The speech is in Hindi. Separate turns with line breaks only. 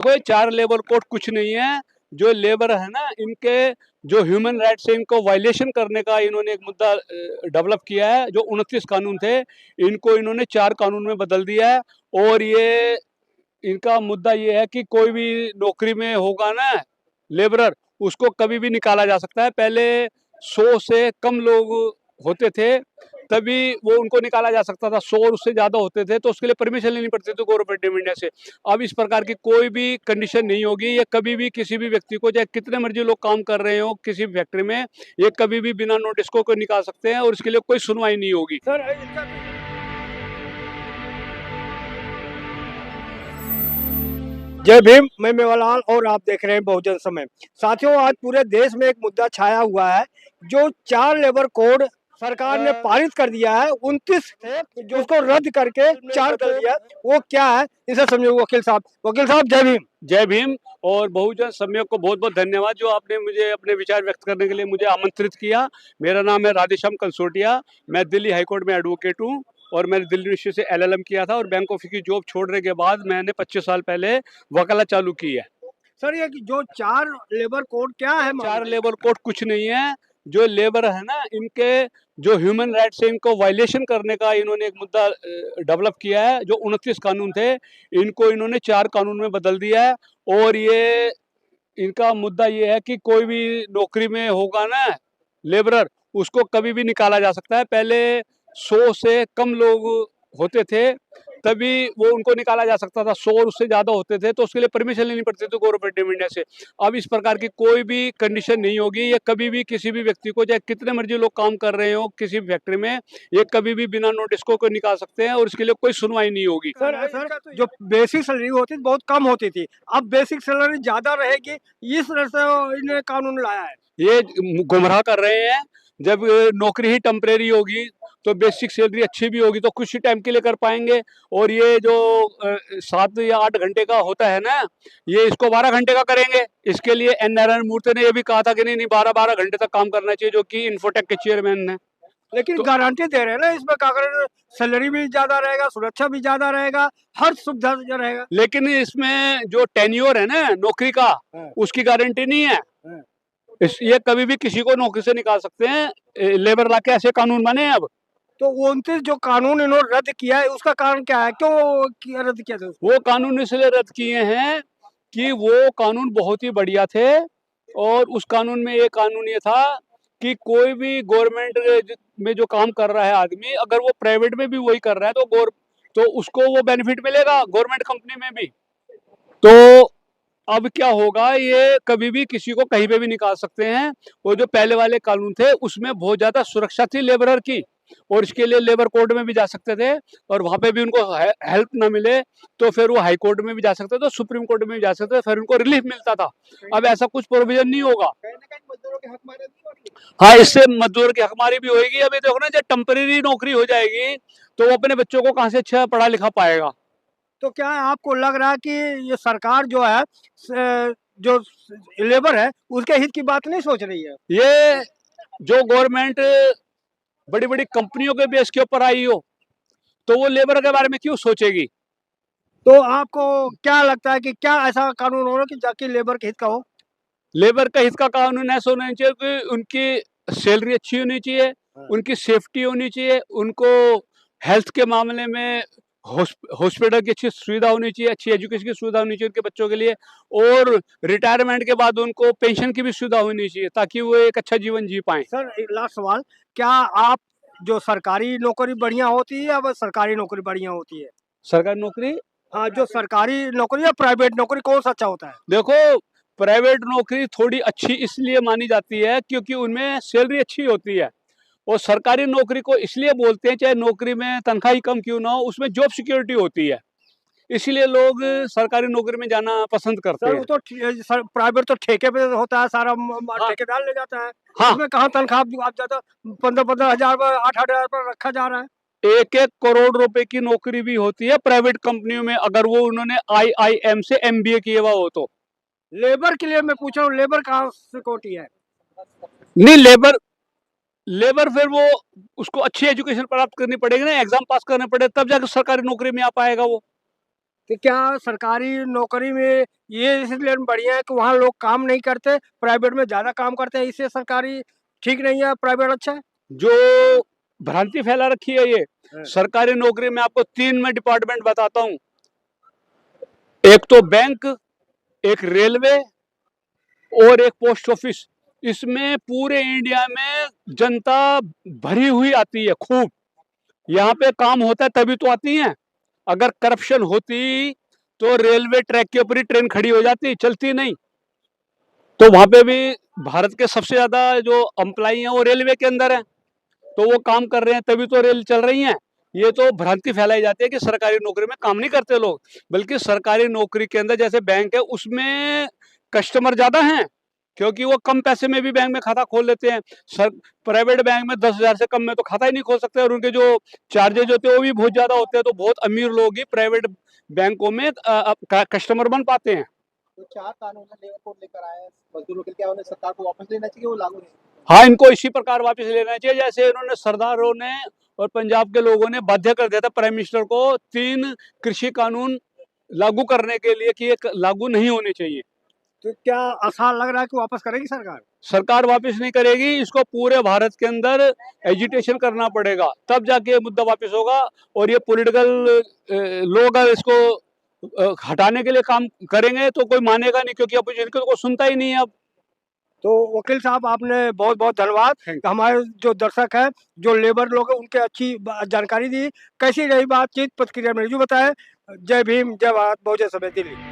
कोई चार लेबर कोड कुछ नहीं है। जो लेबर है ना, इनके जो ह्यूमन राइट्स है, इनको वायलेशन करने का इन्होंने एक मुद्दा डेवलप किया है। जो 29 कानून थे, इनको इन्होंने 4 कानून में बदल दिया है। और ये इनका मुद्दा ये है कि कोई भी नौकरी में होगा ना लेबरर, उसको कभी भी निकाला जा सकता है। पहले 100 से कम लोग होते थे, तभी वो उनको निकाला जा सकता था। 100 और उससे ज़्यादा होते थे तो उसके लिए परमिशन लेनी पड़ती थी गवर्नमेंट ऑफ इंडिया से। अब इस प्रकार की कोई भी कंडीशन नहीं होगी। ये कभी भी किसी भी व्यक्ति को, चाहे कितने मर्जी लोग काम कर रहे हो किसी भी फैक्ट्री में, ये कभी भी बिना नोटिस को निकाल सकते हैं और इसके लिए कोई सुनवाई नहीं होगी।
सर जय भीम, मैं मेवालाल और आप देख रहे हैं बहुजन समय। साथियों, आज पूरे देश में एक मुद्दा छाया हुआ है। जो 4 लेबर कोड सरकार ने पारित कर दिया है, 29 थे जो उसको रद्द करके 4 कर दिया, वो क्या है इसे समझो। वकील साहब जय भीम।
जय भीम। और बहुजन समय को बहुत बहुत धन्यवाद जो आपने मुझे अपने विचार व्यक्त करने के लिए मुझे आमंत्रित किया। मेरा नाम है राधेश्याम कंसोटिया। मैं दिल्ली हाईकोर्ट में एडवोकेट हूँ और मैंने दिल्ली यूनिवर्सिटी से LLM किया था और बैंक ऑफ की जॉब छोड़ने के बाद मैंने 25 साल पहले वकालत चालू की है।
सर, ये जो 4 लेबर कोड क्या है?
4 लेबर कोड कुछ नहीं है। जो लेबर है ना, इनके जो ह्यूमन राइट्स है, इनको वायलेशन करने का इन्होंने एक मुद्दा डेवलप किया है। जो 29 कानून थे, इनको इन्होंने 4 कानून में बदल दिया है। और ये इनका मुद्दा ये है कि कोई भी नौकरी में होगा ना लेबरर, उसको कभी भी निकाला जा सकता है। पहले 100 से कम लोग होते थे, तभी वो उनको निकाला जा सकता था। 100 और उससे ज़्यादा होते थे तो उसके लिए परमिशन लेनी पड़ती थी गवर्नमेंट ऑफ इंडिया से। अब इस प्रकार की कोई भी कंडीशन नहीं होगी। ये कभी भी किसी भी व्यक्ति को, चाहे कितने मर्जी लोग काम कर रहे हो किसी भी फैक्ट्री में, ये कभी भी बिना नोटिस को निकाल सकते हैं और इसके लिए कोई सुनवाई नहीं होगी।
सर, जो बेसिक सैलरी होती थी बहुत कम होती थी, अब बेसिक सैलरी ज्यादा रहेगी, इस तरह से इन्हें कानून लाया है।
ये गुमराह कर रहे हैं। जब नौकरी ही टेम्परेरी होगी तो बेसिक सैलरी अच्छी भी होगी तो कुछ ही टाइम के लिए कर पाएंगे। और ये जो 7 या 8 घंटे का होता है ना, ये इसको 12 घंटे का करेंगे। इसके लिए एन नारायण मूर्ति ने ये भी कहा था कि नहीं 12-12 घंटे तक काम करना चाहिए, जो कि इन्फोटेक के चेयरमैन है।
लेकिन तो गारंटी दे रहे हैं ना इसमें, अगर सैलरी भी ज्यादा रहेगा, सुरक्षा भी ज्यादा रहेगा, हर सुविधा रहेगा।
लेकिन इसमें जो टेन्योर है ना नौकरी का, उसकी गारंटी नहीं है। ये कभी भी किसी को नौकरी से निकाल सकते हैं। लेबर ला के ऐसे कानून बने हैं अब।
तो 29 जो कानून इन्होंने रद्द किया है, उसका कारण क्या है? क्यों रद्द किया था?
वो कानून इसलिए रद्द किए हैं कि वो कानून बहुत ही बढ़िया थे। और उस कानून में एक कानून ये था कि कोई भी गवर्नमेंट में जो काम कर रहा है आदमी, अगर वो प्राइवेट में भी वही कर रहा है तो उसको वो बेनिफिट मिलेगा गवर्नमेंट कंपनी में भी। तो अब क्या होगा, ये कभी भी किसी को कहीं पे भी निकाल सकते हैं। वो जो पहले वाले कानून थे उसमें बहुत ज्यादा सुरक्षा थी लेबरर की, और इसके लिए लेबर कोर्ट में भी जा सकते थे और वहां पे भी उनको हेल्प ना मिले तो फिर वो हाई कोर्ट में भी जा सकते थे, सुप्रीम कोर्ट में भी जा सकते थे, फिर उनको रिलीफ मिलता था। अब ऐसा कुछ प्रोविजन नहीं होगा। हाँ, इससे मजदूर की हकमारी भी होगी। अभी देखो ना, जब टेम्परेरी नौकरी हो जाएगी तो वो अपने बच्चों को कहाँ से अच्छा पढ़ा लिखा पाएगा।
तो क्या आपको लग रहा है कि ये सरकार जो है, जो लेबर है, उसके हित की बात नहीं सोच रही है?
ये जो गवर्नमेंट बड़ी बड़ी कंपनियों के बेस के ऊपर आई हो तो वो लेबर के बारे में क्यों सोचेगी?
तो आपको क्या लगता है कि क्या ऐसा कानून होना कि जाके लेबर के हित का हो?
लेबर का हित का कानून ऐसा होना चाहिए कि उनकी सैलरी अच्छी होनी चाहिए, उनकी सेफ्टी होनी चाहिए, उनको हेल्थ के मामले में हॉस्पिटल की अच्छी सुविधा होनी चाहिए, अच्छी एजुकेशन की सुविधा होनी चाहिए उनके बच्चों के लिए, और रिटायरमेंट के बाद उनको पेंशन की भी सुविधा होनी चाहिए ताकि वो एक अच्छा जीवन जी पाए।
सर, एक लास्ट सवाल, क्या आप जो सरकारी नौकरी बढ़िया होती है या सरकारी नौकरी बढ़िया होती है?
सरकारी नौकरी।
हाँ, जो सरकारी नौकरी या प्राइवेट नौकरी, कौन सा अच्छा होता है?
देखो, प्राइवेट नौकरी थोड़ी अच्छी इसलिए मानी जाती है क्योंकि उनमें सैलरी अच्छी होती है। और सरकारी नौकरी को इसलिए बोलते हैं, चाहे नौकरी में तनख्वाह ही कम क्यों ना हो, उसमें जॉब सिक्योरिटी होती है, इसीलिए लोग सरकारी नौकरी में जाना पसंद करते
सर,
हैं।
वो तो प्राइवेट तो ठेके पे होता है सारा,
हाँ।
ठेकेदार ले जाता है।
हाँ।
उसमें कहाँ तनख्वाह आप ज्यादा 15-15 हजार पर, 8-8 हजार पर रखा जा रहा है।
1-1 करोड़ रुपए की नौकरी भी होती है प्राइवेट कंपनियों में, अगर वो उन्होंने IIM से MBA किया हुआ हो तो।
लेबर के लिए मैं पूछ रहा हूँ, लेबर कहाँ सिक्योरिटी है?
नहीं, लेबर फिर वो उसको अच्छी एजुकेशन प्राप्त करनी पड़ेगी ना, एग्जाम पास करने पड़े तब जाकर सरकारी नौकरी में आ पाएगा वो।
तो क्या सरकारी नौकरी में ये इसलिए बढ़िया है कि वहाँ लोग काम नहीं करते, प्राइवेट में ज़्यादा काम करते हैं, इसलिए सरकारी ठीक नहीं है, प्राइवेट अच्छा है?
जो भ्रांति फैला रखी है ये
हाँ।
सरकारी नौकरी में, आपको 3 मैं डिपार्टमेंट बताता हूँ। एक तो बैंक, एक रेलवे और एक पोस्ट ऑफिस। इसमें पूरे इंडिया में जनता भरी हुई आती है खूब। यहाँ पे काम होता है तभी तो आती है। अगर करप्शन होती तो रेलवे ट्रैक के ऊपर ही ट्रेन खड़ी हो जाती, चलती नहीं। तो वहां पे भी भारत के सबसे ज्यादा जो एम्प्लॉई हैं वो रेलवे के अंदर है, तो वो काम कर रहे हैं तभी तो रेल चल रही है। ये तो भ्रांति फैलाई जाती है कि सरकारी नौकरी में काम नहीं करते लोग, बल्कि सरकारी नौकरी के अंदर जैसे बैंक है उसमें कस्टमर ज्यादा हैं, क्योंकि वो कम पैसे में भी बैंक में खाता खोल लेते हैं। प्राइवेट बैंक में 10,000 से कम में तो खाता ही नहीं खोल सकते, और उनके जो चार्जेज होते हैं वो भी बहुत ज्यादा होते हैं। तो बहुत अमीर लोग ही प्राइवेट बैंकों में कस्टमर बन पाते हैं।
तो 4 कानून है लेबर कोड लेकर आए हैं मजदूरों के लिए, क्या उन्हें सरकार को वापस लेना चाहिए, वो लागू नहीं?
हाँ, इनको इसी प्रकार वापस लेना चाहिए जैसे इन्होंने सरदारों ने और पंजाब के लोगों ने बाध्य कर दिया था प्राइम मिनिस्टर को 3 कृषि कानून लागू करने के लिए कि ये लागू नहीं होने चाहिए।
तो क्या आसान लग रहा है कि वापस करेगी सरकार?
सरकार वापस नहीं करेगी, इसको पूरे भारत के अंदर एजिटेशन करना पड़ेगा, तब जाके ये मुद्दा वापस होगा। और ये पॉलिटिकल लोग अगर इसको हटाने के लिए काम करेंगे तो कोई मानेगा नहीं, क्योंकि अपोजिशन को कोई सुनता ही नहीं है अब।
तो वकील साहब आपने बहुत बहुत धन्यवाद। हमारे जो दर्शक हैं, जो लेबर लोग हैं, उनके अच्छी जानकारी दी। कैसी रही बातचीत, प्रतिक्रिया में जो बताए। जय भीम, जय भारत, बहुजन समाज दिल्ली।